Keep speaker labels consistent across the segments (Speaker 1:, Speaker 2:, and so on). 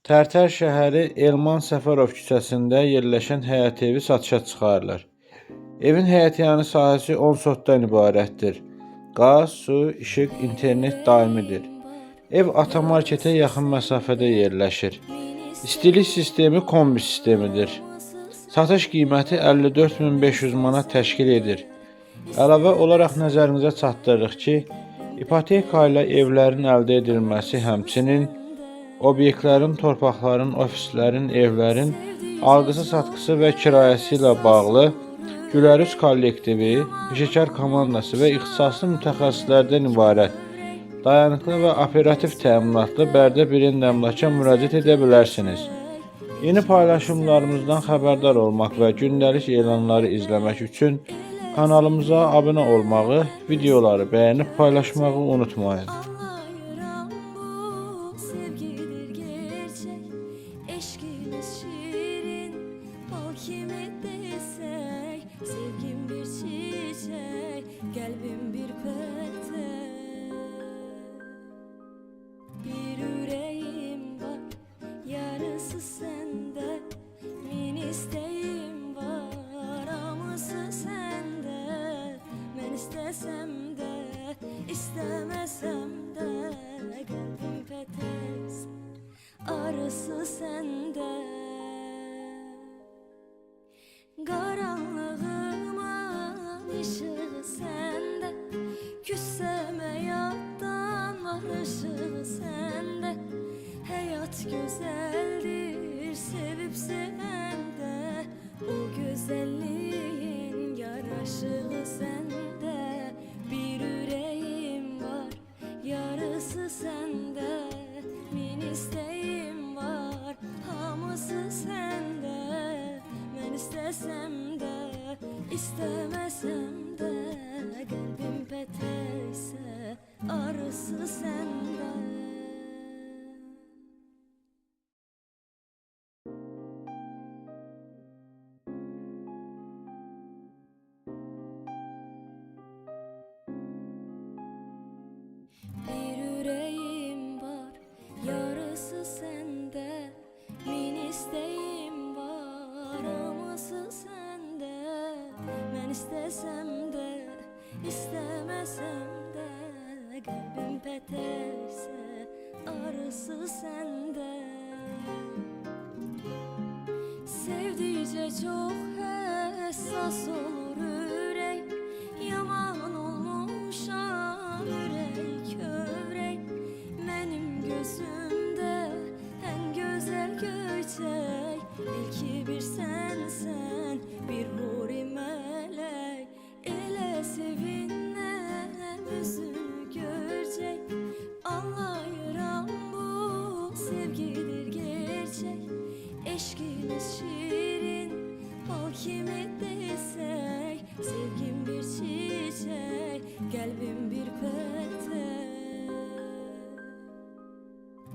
Speaker 1: Tərtər şəhəri Elman Səfərov küçəsində yerləşən həyət evi satışa çıxarılır. Evin həyətyanı sahəsi 10 sotdan ibarətdir. Qaz, su, işıq, internet daimidir. Ev Atamarketə yaxın məsafədə yerləşir. İstilik sistemi kombi sistemidir. Satış qiyməti 54.500 manat təşkil edir. Əlavə olaraq nəzərinizə çatdırırıq ki, ipoteka ilə evlərin əldə edilməsi, həmçinin obyektlərin, torpaqların, ofislərin, evlərin alqısı-satqısı və kirayəsi ilə bağlı Gülərüz kollektivi, peşəkar komandası və ixtisaslı mütəxəssislərdən ibarət dayanıqlı və operativ təminatlı Bərdə Birin əmlaka müraciət edə bilərsiniz. Yeni paylaşımlarımızdan xəbərdar olmaq və gündəlik elanları izləmək üçün kanalımıza abunə olmağı, videoları bəyənib paylaşmağı unutmayın.
Speaker 2: Eşkimiz şirin, bal kimi desek, sevgim bir çiçek, kalbim bir petek. Bir yüreğim var, yarısı sende, min isteğim var, amısı sende. Ben istesem de, istemesem de, kalbim petek. Arısı sende, karanlığımın ışığı sende, küssem hayattan var ışığı sende. Hayat güzeldir, sevip sevende, o güzelliğin yaraşığı sende. Bir yüreğim var, yarısı sende, min isteğim var, hamısı sende. Ben istesem de, istemesem de, kalbim petekse, arısı sende. Bir yüreğim var, yarısı sende, min isteğim var, amısı sende. Ben istesem de, istemesem de, kalbim petekse, arısı sende. Sevdikçe çok hassas olur yürek, yaman olmuşam yürek örek. Benim gözümde en güzel göçek, ilki bir sensen, bir huri melek. Ele sevinnem yüzünü görecek, anlayıram bu sevgidir gerçek. Eşkimiz şirin, bal kimi desek, sevgim bir çiçek, kalbim bir petek.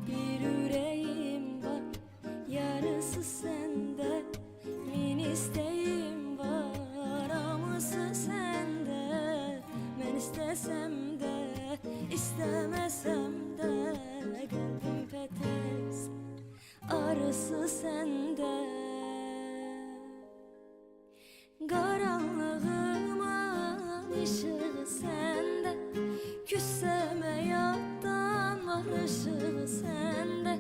Speaker 2: Bir yüreğim var, yarısı sende, min isteğim var, amısı sende. Ben istesem de, istemesem de, kalbim petek, arısı sende. Karanlığımın ışığı sende, küssem hayattan var ışığı sende.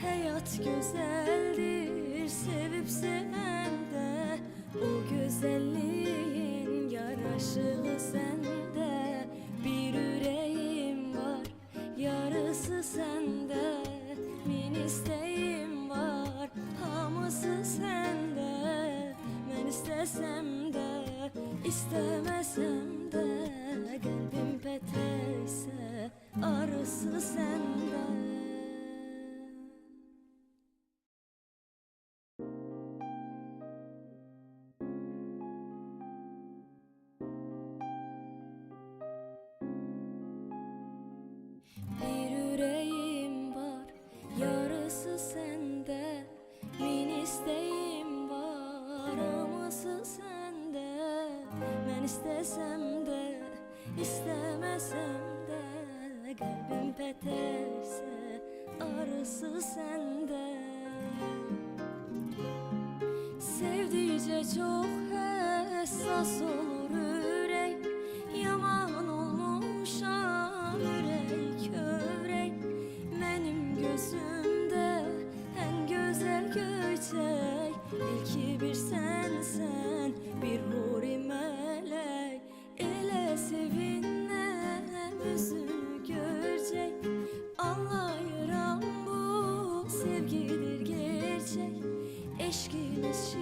Speaker 2: Hayat güzeldir, sevip sevende, o güzelliğin yaraşığı sende. Bir yüreğim var, yarısı sende, min isteğim var, hamısı sende. Ben istesem de, istemesem de, kalbim petekse, arısı sende. Bir yüreğim var, yarısı sende, min isteğim var, amısı sende. Ben istesem de, istemesem de, kalbim petekse, arısı sende. sevdikçe çok həssas olur ürək. Yaman olmuşam ürək kövrək. Mənim gözümdə ən gözəl göyçək. İlki bir sənsən, bir huri mələk. Elə sevinəm üzünü görcək. Anlayıram bu sevgidir gerçək. Eşkimiz